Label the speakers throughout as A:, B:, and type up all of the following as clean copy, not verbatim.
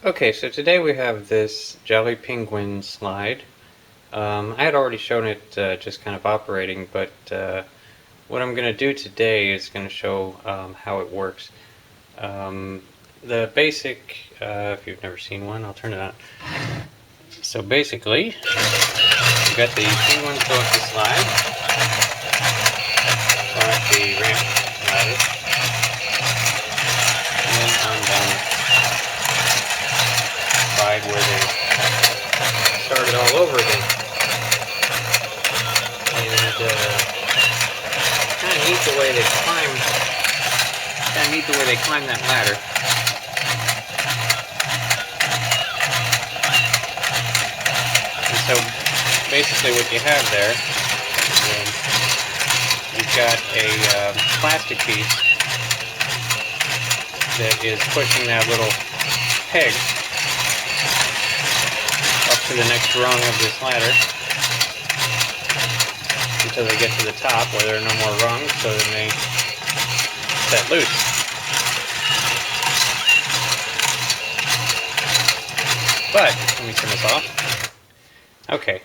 A: Okay, so today we have this Jolly Penguin slide. I had already shown it just kind of operating, but what I'm going to do today is going to show how it works. The basic, if you've never seen one, I'll turn it on. So basically, you've got the penguins go up the slide, or up the ramp ladder, and then on down the slide where they started all over again. And kind of neat the way they climb. Kind of neat the way they climb that ladder. And so basically, what you have there, you've got a plastic piece that is pushing that little peg up to the next rung of this ladder until they get to the top where there are no more rungs, so then they set loose. But, let me turn this off. Okay.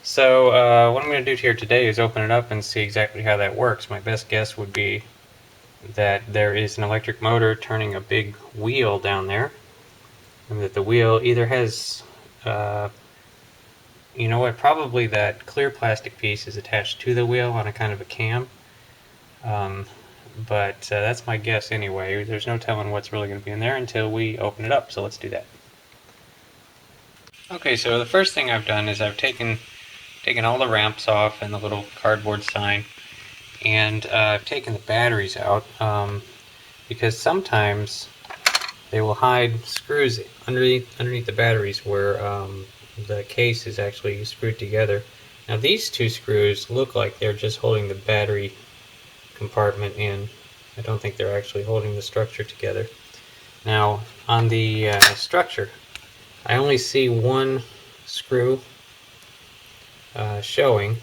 A: So, what I'm going to do here today is open it up and see exactly how that works. My best guess would be that there is an electric motor turning a big wheel down there, and that the wheel either has you know what, probably that clear plastic piece is attached to the wheel on a kind of a cam. But that's my guess anyway. There's no telling what's really going to be in there until we open it up, so let's do that. Okay, so the first thing I've done is I've taken all the ramps off and the little cardboard sign, and I've taken the batteries out because sometimes they will hide screws underneath the batteries where the case is actually screwed together. Now these two screws look like they're just holding the battery compartment in. I don't think they're actually holding the structure together. Now on the structure, I only see one screw showing.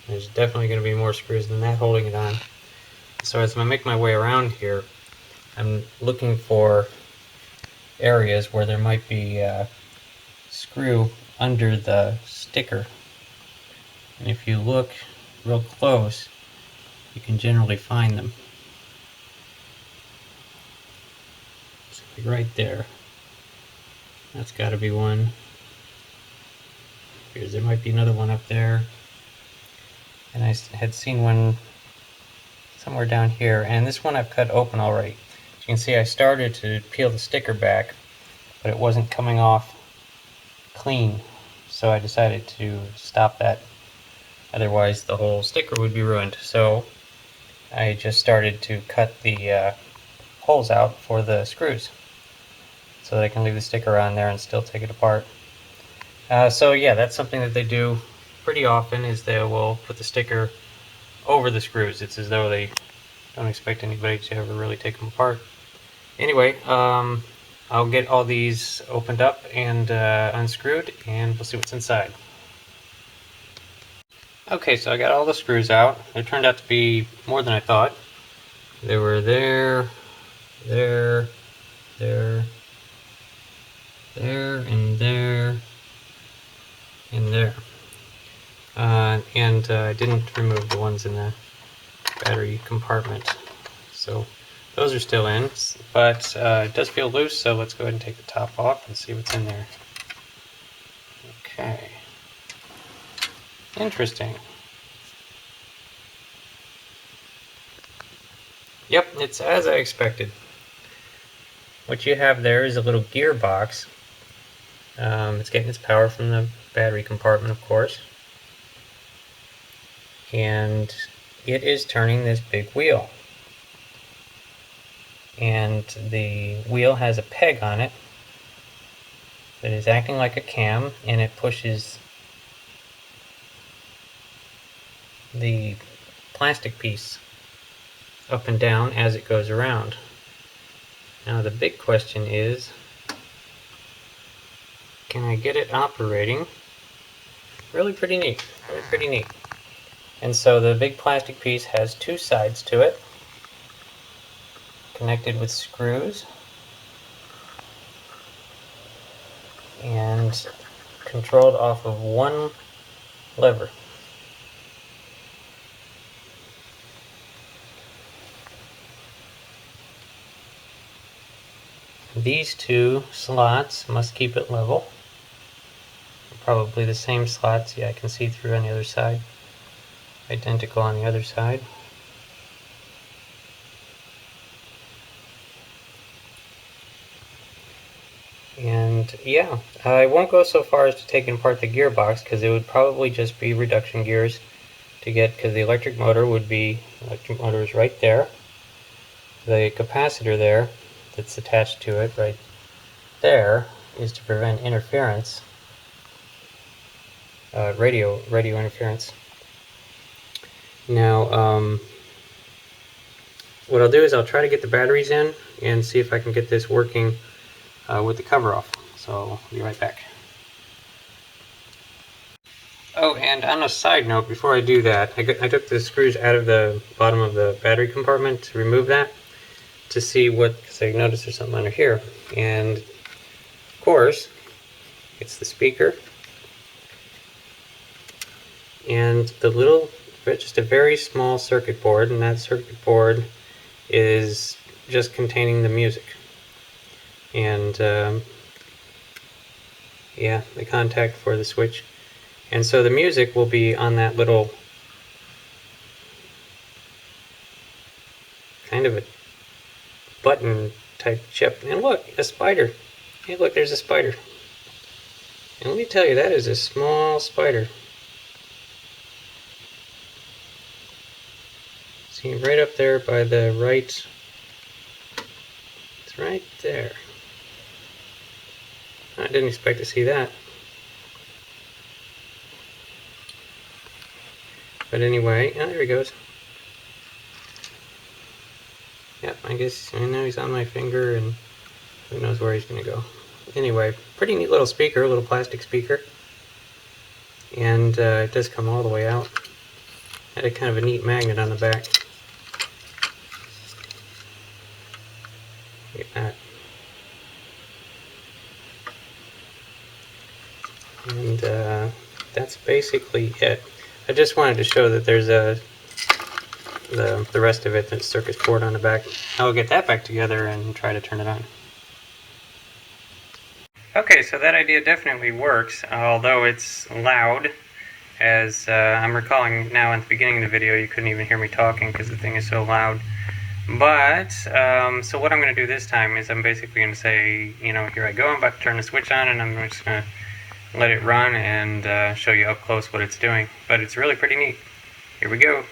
A: There's definitely going to be more screws than that holding it on. So as I make my way around here, I'm looking for areas where there might be a screw under the sticker, and if you look real close you can generally find them. So right there, that's got to be one. There might be another one up there, and I had seen one somewhere down here, and this one I've cut open already. As you can see, I started to peel the sticker back, but it wasn't coming off clean, so I decided to stop that. Otherwise the whole sticker would be ruined. So I just started to cut the holes out for the screws so that I can leave the sticker on there and still take it apart. So yeah, that's something that they do pretty often, is they will put the sticker over the screws. It's as though they don't expect anybody to ever really take them apart. Anyway, I'll get all these opened up and unscrewed, and we'll see what's inside. Okay, so I got all the screws out. It turned out to be more than I thought. They were there, and there, and there. And I didn't remove the ones in the battery compartment. So those are still in, but it does feel loose, so let's go ahead and take the top off and see what's in there. Okay. Interesting. Yep, it's as I expected. What you have there is a little gearbox. It's getting its power from the battery compartment, of course. And it is turning this big wheel. And the wheel has a peg on it that is acting like a cam, and it pushes the plastic piece up and down as it goes around. Now the big question is, can I get it operating? Really pretty neat. Really pretty neat. And so the big plastic piece has two sides to it, connected with screws. and controlled off of one lever. These two slots must keep it level. Probably the same slots. Yeah, I can see through on the other side. Identical on the other side. And yeah, I won't go so far as to take apart the gearbox because it would probably just be reduction gears to get, because the electric motor is right there. The capacitor there that's attached to it right there is to prevent interference, radio interference. Now, what I'll do is I'll try to get the batteries in and see if I can get this working with the cover off. So I'll be right back. Oh, and on a side note, before I do that, I took the screws out of the bottom of the battery compartment to remove that, to see what, because I noticed there's something under here. And of course, it's the speaker and the little, just a very small circuit board, and that circuit board is just containing the music. And yeah, the contact for the switch. And so the music will be on that little kind of a button type chip. And look, a spider. Hey, look, there's a spider. And let me tell you, that is a small spider. See, right up there by the right. It's right there. I didn't expect to see that. But anyway, oh, there he goes. Yep, I guess I know he's on my finger, and who knows where he's going to go. Anyway, pretty neat little speaker, a little plastic speaker. And it does come all the way out. Had a kind of a neat magnet on the back. Look at that. And that's basically it. I just wanted to show that there's the rest of it, the circuit board on the back. I'll get that back together and try to turn it on. Okay, so that idea definitely works, although it's loud. As I'm recalling now, at the beginning of the video, you couldn't even hear me talking because the thing is so loud. But, so what I'm going to do this time is I'm basically going to say, you know, here I go, I'm about to turn the switch on, and I'm just going to let it run and show you up close what it's doing. But it's really pretty neat. Here we go.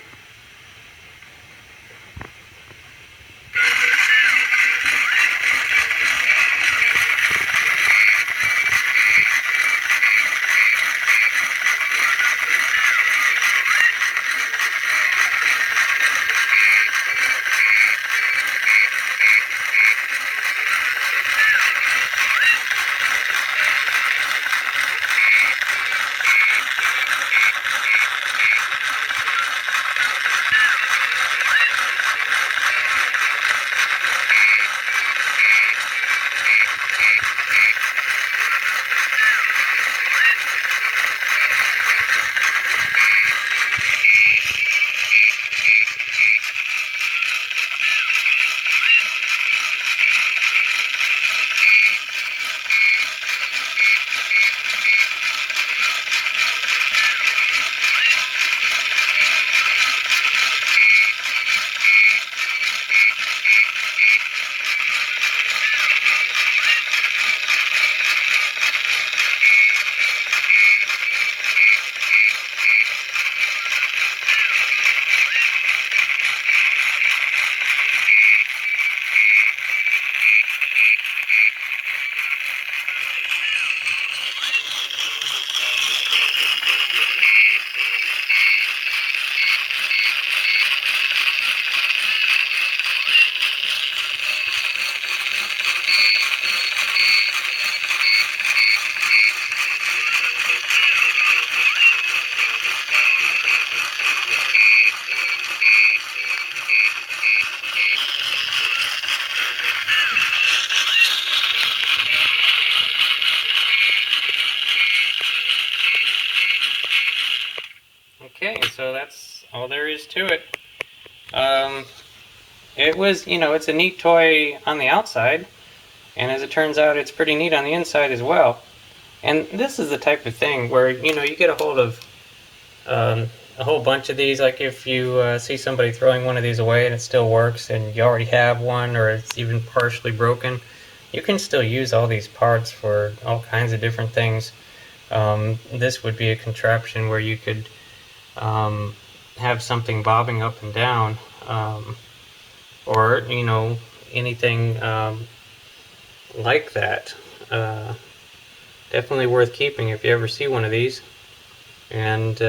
A: Okay, so that's all there is to it. It was, it's a neat toy on the outside, and as it turns out, it's pretty neat on the inside as well. And this is the type of thing where, you get a hold of a whole bunch of these. Like if you see somebody throwing one of these away and it still works, and you already have one, or it's even partially broken, you can still use all these parts for all kinds of different things. This would be a contraption where you could have something bobbing up and down, or anything like that. Definitely worth keeping if you ever see one of these, and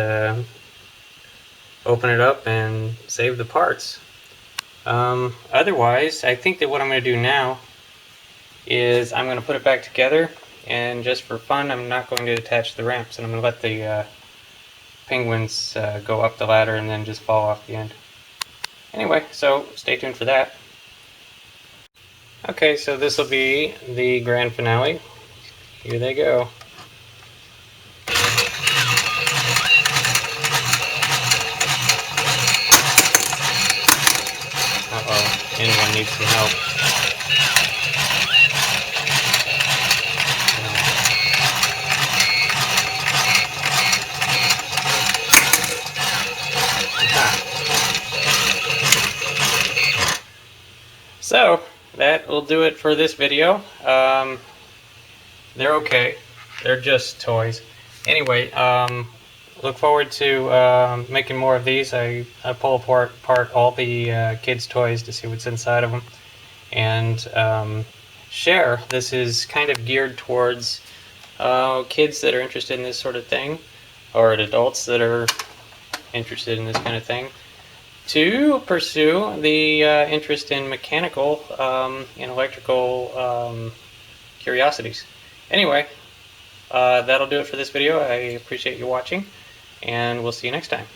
A: open it up and save the parts. Otherwise, I think that what I'm going to do now is I'm going to put it back together, and just for fun, I'm not going to attach the ramps, and I'm going to let the penguins go up the ladder and then just fall off the end. Anyway, so stay tuned for that. Okay, so this will be the grand finale. Here they go. Uh-oh, anyone needs some help. So, that will do it for this video. They're okay. They're just toys. Anyway, look forward to making more of these. I pull apart all the kids' toys to see what's inside of them. And share. This is kind of geared towards kids that are interested in this sort of thing, or adults that are interested in this kind of thing, to pursue the interest in mechanical and electrical curiosities. Anyway, that'll do it for this video. I appreciate you watching, and we'll see you next time.